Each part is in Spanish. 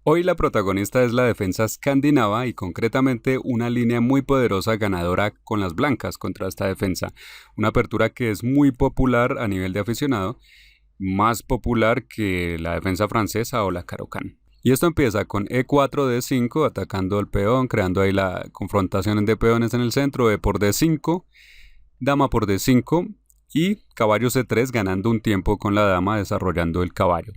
Hoy la protagonista es la defensa escandinava y concretamente una línea muy poderosa ganadora con las blancas contra esta defensa. Una apertura que es muy popular a nivel de aficionado, más popular que la defensa francesa o la Caro-Kann. Y esto empieza con E4, D5, atacando al peón, creando ahí la confrontación de peones en el centro, E por D5, dama por D5 y caballo C3 ganando un tiempo con la dama desarrollando el caballo.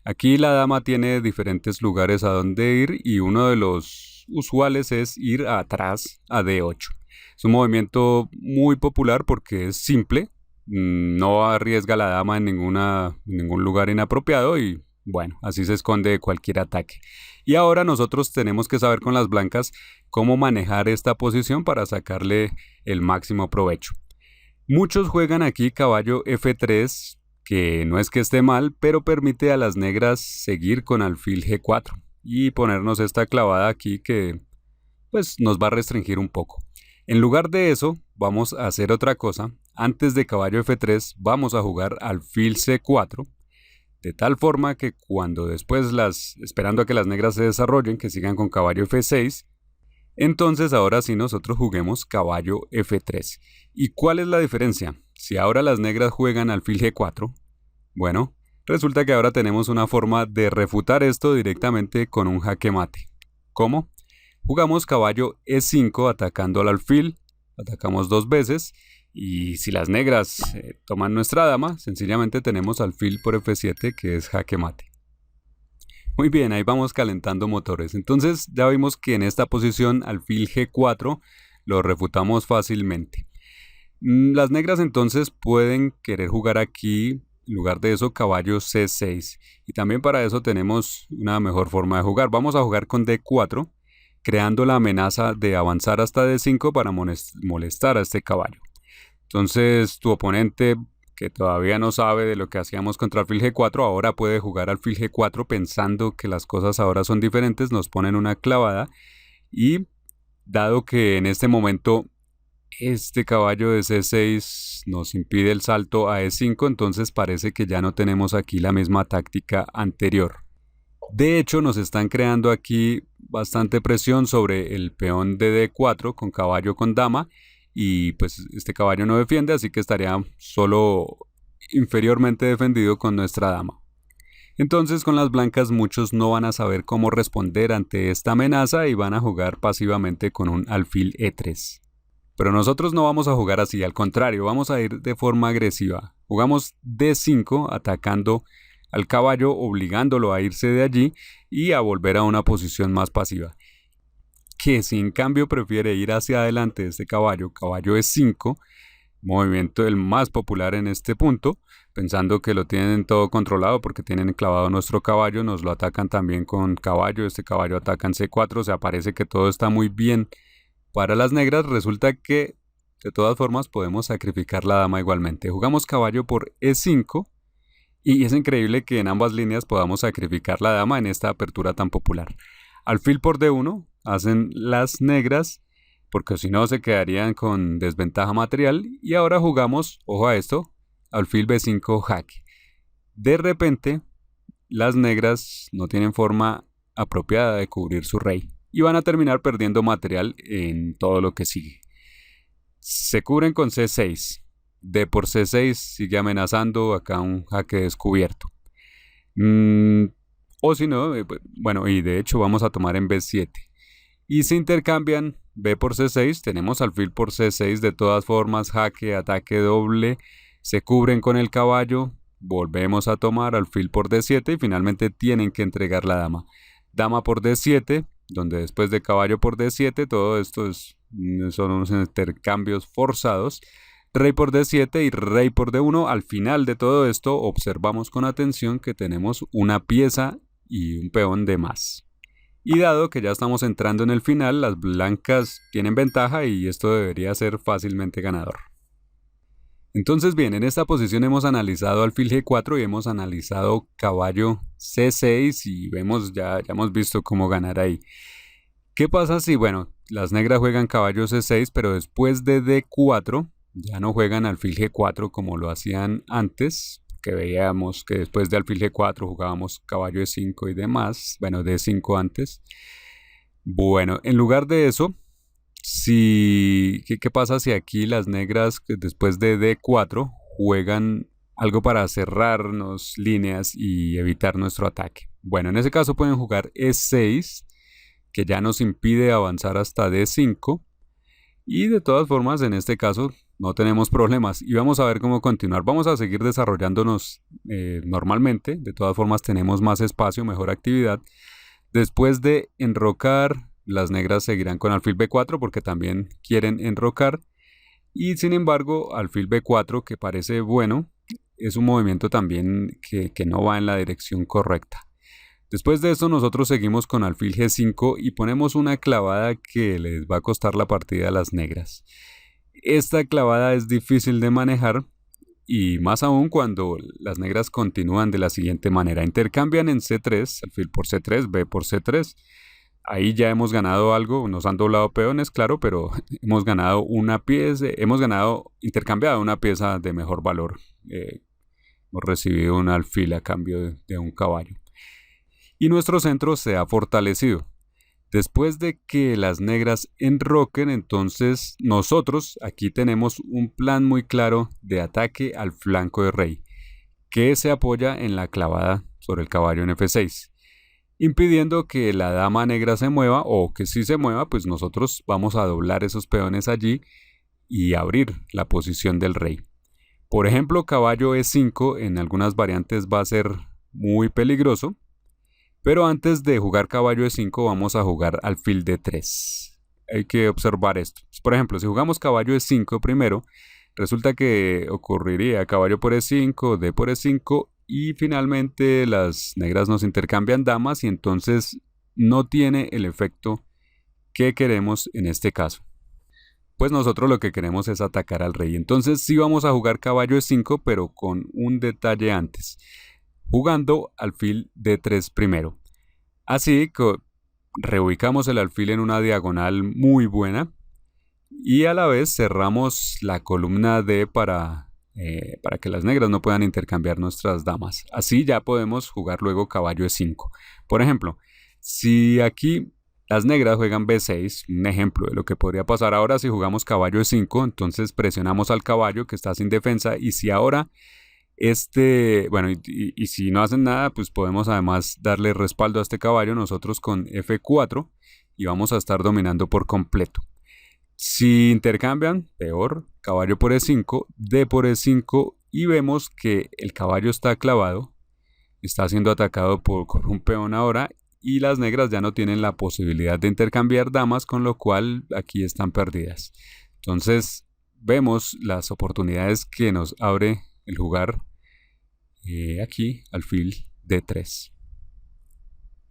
Aquí la dama tiene diferentes lugares a donde ir y uno de los usuales es ir atrás a D8. Es un movimiento muy popular porque es simple, no arriesga a la dama en ningún lugar inapropiado y bueno, así se esconde de cualquier ataque. Y ahora nosotros tenemos que saber con las blancas cómo manejar esta posición para sacarle el máximo provecho. Muchos juegan aquí caballo F3, que no es que esté mal, pero permite a las negras seguir con alfil G4 y ponernos esta clavada aquí que pues nos va a restringir un poco. En lugar de eso, vamos a hacer otra cosa. Antes de caballo F3 vamos a jugar alfil C4, de tal forma que cuando después esperando a que las negras se desarrollen, que sigan con caballo F6, entonces ahora sí nosotros juguemos caballo F3. ¿Y cuál es la diferencia? Si ahora las negras juegan alfil G4, bueno, resulta que ahora tenemos una forma de refutar esto directamente con un jaque mate. ¿Cómo? Jugamos caballo E5 atacando al alfil, atacamos dos veces, y si las negras toman nuestra dama, sencillamente tenemos alfil por F7 que es jaque mate. Muy bien, ahí vamos calentando motores. Entonces ya vimos que en esta posición alfil G4 lo refutamos fácilmente. Las negras entonces pueden querer jugar aquí, en lugar de eso, caballo C6. Y también para eso tenemos una mejor forma de jugar. Vamos a jugar con D4, creando la amenaza de avanzar hasta D5 para molestar a este caballo. Entonces tu oponente, que todavía no sabe de lo que hacíamos contra alfil G4, ahora puede jugar alfil G4 pensando que las cosas ahora son diferentes, nos ponen una clavada y dado que en este momento este caballo de C6 nos impide el salto a E5, entonces parece que ya no tenemos aquí la misma táctica anterior. De hecho, nos están creando aquí bastante presión sobre el peón de D4 con caballo con dama y pues este caballo no defiende, así que estaría solo inferiormente defendido con nuestra dama. Entonces con las blancas muchos no van a saber cómo responder ante esta amenaza y van a jugar pasivamente con un alfil E3. Pero nosotros no vamos a jugar así, al contrario, vamos a ir de forma agresiva. Jugamos D5 atacando al caballo, obligándolo a irse de allí y a volver a una posición más pasiva. Que si en cambio prefiere ir hacia adelante este caballo, caballo E5, movimiento el más popular en este punto, pensando que lo tienen todo controlado porque tienen clavado nuestro caballo, nos lo atacan también con caballo, este caballo ataca en C4, o sea, parece que todo está muy bien para las negras. Resulta que de todas formas podemos sacrificar la dama igualmente. Jugamos caballo por E5 y es increíble que en ambas líneas podamos sacrificar la dama en esta apertura tan popular. Alfil por D1 hacen las negras porque si no se quedarían con desventaja material y ahora jugamos, ojo a esto, alfil B5 jaque. De repente las negras no tienen forma apropiada de cubrir su rey y van a terminar perdiendo material en todo lo que sigue. Se cubren con C6. D por C6 sigue amenazando acá un jaque descubierto. O si no, bueno, y de hecho vamos a tomar en B7. Y se intercambian B por C6, tenemos alfil por C6 de todas formas, jaque, ataque doble, se cubren con el caballo, volvemos a tomar alfil por D7 y finalmente tienen que entregar la dama. Dama por D7, donde después de caballo por D7, todo esto son unos intercambios forzados. Rey por D7 y rey por D1. Al final de todo esto observamos con atención que tenemos una pieza y un peón de más. Y dado que ya estamos entrando en el final, las blancas tienen ventaja y esto debería ser fácilmente ganador. Entonces bien, en esta posición hemos analizado alfil G4 y hemos analizado caballo C6 y ya hemos visto cómo ganar ahí. ¿Qué pasa si, bueno, las negras juegan caballo C6, pero después de D4 ya no juegan alfil G4 como lo hacían antes, que veíamos que después de alfil G4 jugábamos caballo E5 y demás, bueno, D5 antes. Bueno, en lugar de eso, ¿qué pasa si aquí las negras después de D4 juegan algo para cerrarnos líneas y evitar nuestro ataque? Bueno, en ese caso pueden jugar E6, que ya nos impide avanzar hasta D5, y de todas formas en este caso no tenemos problemas y vamos a ver cómo continuar. Vamos a seguir desarrollándonos normalmente, de todas formas tenemos más espacio, mejor actividad. Después de enrocar, las negras seguirán con alfil B4 porque también quieren enrocar, y sin embargo alfil B4, que parece bueno, es un movimiento también que no va en la dirección correcta. Después de esto nosotros seguimos con alfil G5 y ponemos una clavada que les va a costar la partida a las negras. Esta clavada es difícil de manejar y más aún cuando las negras continúan de la siguiente manera. Intercambian en C3, alfil por C3, B por C3. Ahí ya hemos ganado algo, nos han doblado peones, claro, pero hemos ganado una pieza, intercambiado una pieza de mejor valor. Hemos recibido un alfil a cambio de un caballo. Y nuestro centro se ha fortalecido. Después de que las negras enroquen, entonces nosotros aquí tenemos un plan muy claro de ataque al flanco de rey, que se apoya en la clavada sobre el caballo en F6, impidiendo que la dama negra se mueva, o que si se mueva, pues nosotros vamos a doblar esos peones allí y abrir la posición del rey. Por ejemplo, caballo E5 en algunas variantes va a ser muy peligroso. Pero antes de jugar caballo E5 vamos a jugar alfil D3. Hay que observar esto. Por ejemplo, si jugamos caballo E5 primero, resulta que ocurriría caballo por E5, D por E5 y finalmente las negras nos intercambian damas y entonces no tiene el efecto que queremos en este caso. Pues nosotros lo que queremos es atacar al rey. Entonces sí vamos a jugar caballo E5 pero con un detalle antes, jugando alfil D3 primero. Así que reubicamos el alfil en una diagonal muy buena y a la vez cerramos la columna D para que las negras no puedan intercambiar nuestras damas. Así ya podemos jugar luego caballo E5. Por ejemplo, si aquí las negras juegan B6, un ejemplo de lo que podría pasar ahora si jugamos caballo E5, entonces presionamos al caballo que está sin defensa, y si ahora y si no hacen nada, pues podemos además darle respaldo a este caballo nosotros con F4 y vamos a estar dominando por completo. Si intercambian, peor, caballo por E5, D por E5 y vemos que el caballo está clavado, está siendo atacado por un peón ahora y las negras ya no tienen la posibilidad de intercambiar damas, con lo cual aquí están perdidas. Entonces vemos las oportunidades que nos abre el jugar aquí alfil D3.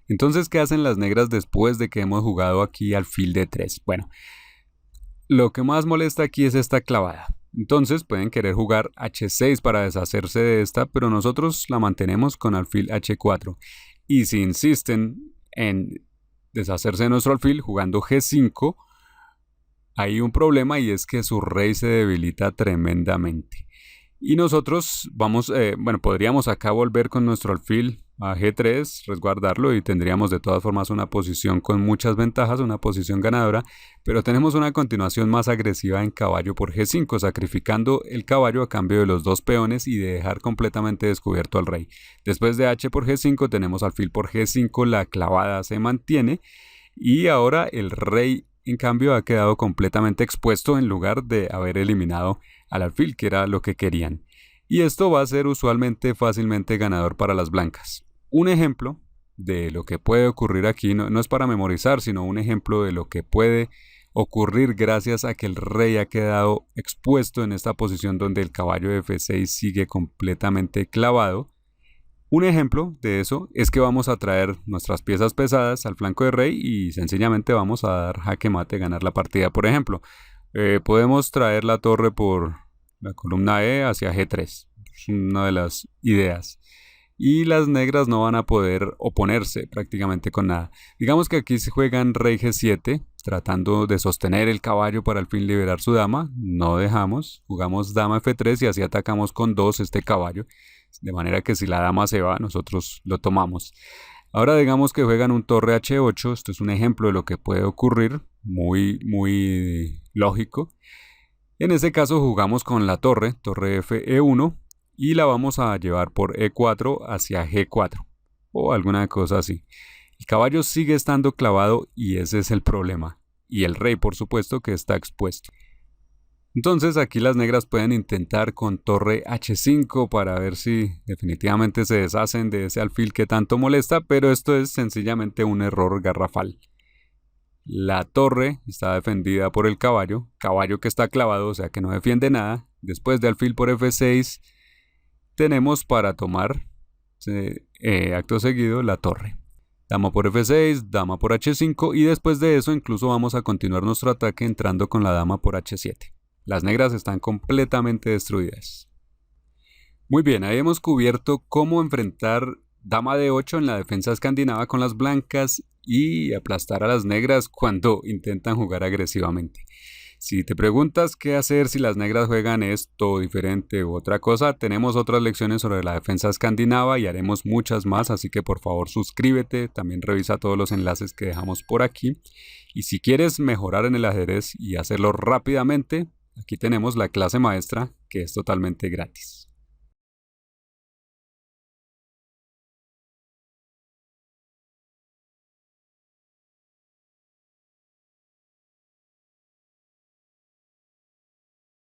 Entonces, ¿qué hacen las negras después de que hemos jugado aquí alfil D3? Bueno, lo que más molesta aquí es esta clavada. Entonces pueden querer jugar H6 para deshacerse de esta, pero nosotros la mantenemos con alfil H4. Y si insisten en deshacerse de nuestro alfil jugando G5, hay un problema, y es que su rey se debilita tremendamente. Y nosotros podríamos acá volver con nuestro alfil a G3, resguardarlo, y tendríamos de todas formas una posición con muchas ventajas, una posición ganadora, pero tenemos una continuación más agresiva en caballo por G5, sacrificando el caballo a cambio de los dos peones y de dejar completamente descubierto al rey. Después de H por G5 tenemos alfil por G5, la clavada se mantiene y ahora el rey en cambio ha quedado completamente expuesto en lugar de haber eliminado al alfil, que era lo que querían. Y esto va a ser usualmente fácilmente ganador para las blancas. Un ejemplo de lo que puede ocurrir aquí, no es para memorizar, sino un ejemplo de lo que puede ocurrir gracias a que el rey ha quedado expuesto en esta posición donde el caballo de F6 sigue completamente clavado. Un ejemplo de eso es que vamos a traer nuestras piezas pesadas al flanco de rey y sencillamente vamos a dar jaque mate, ganar la partida. Por ejemplo, podemos traer la torre por la columna E hacia G3. Es una de las ideas. Y las negras no van a poder oponerse prácticamente con nada. Digamos que aquí se juegan rey G7, tratando de sostener el caballo para al fin liberar su dama. No dejamos, jugamos dama F3 y así atacamos con 2 este caballo. De manera que si la dama se va, nosotros lo tomamos. Ahora digamos que juegan un torre H8. Esto es un ejemplo de lo que puede ocurrir, muy lógico. En este caso jugamos con la torre F E1, y la vamos a llevar por E4 hacia G4 o alguna cosa así. El caballo sigue estando clavado y ese es el problema. Y el rey, por supuesto, que está expuesto. Entonces aquí las negras pueden intentar con torre H5 para ver si definitivamente se deshacen de ese alfil que tanto molesta, pero esto es sencillamente un error garrafal. La torre está defendida por el caballo que está clavado, o sea que no defiende nada. Después de alfil por F6 tenemos para tomar acto seguido la torre. Dama por F6, dama por H5 y después de eso incluso vamos a continuar nuestro ataque entrando con la dama por H7. Las negras están completamente destruidas. Muy bien, ahí hemos cubierto cómo enfrentar dama D8 en la defensa escandinava con las blancas y aplastar a las negras cuando intentan jugar agresivamente. Si te preguntas qué hacer si las negras juegan esto diferente u otra cosa, tenemos otras lecciones sobre la defensa escandinava y haremos muchas más, así que por favor suscríbete, también revisa todos los enlaces que dejamos por aquí. Y si quieres mejorar en el ajedrez y hacerlo rápidamente, aquí tenemos la clase maestra que es totalmente gratis.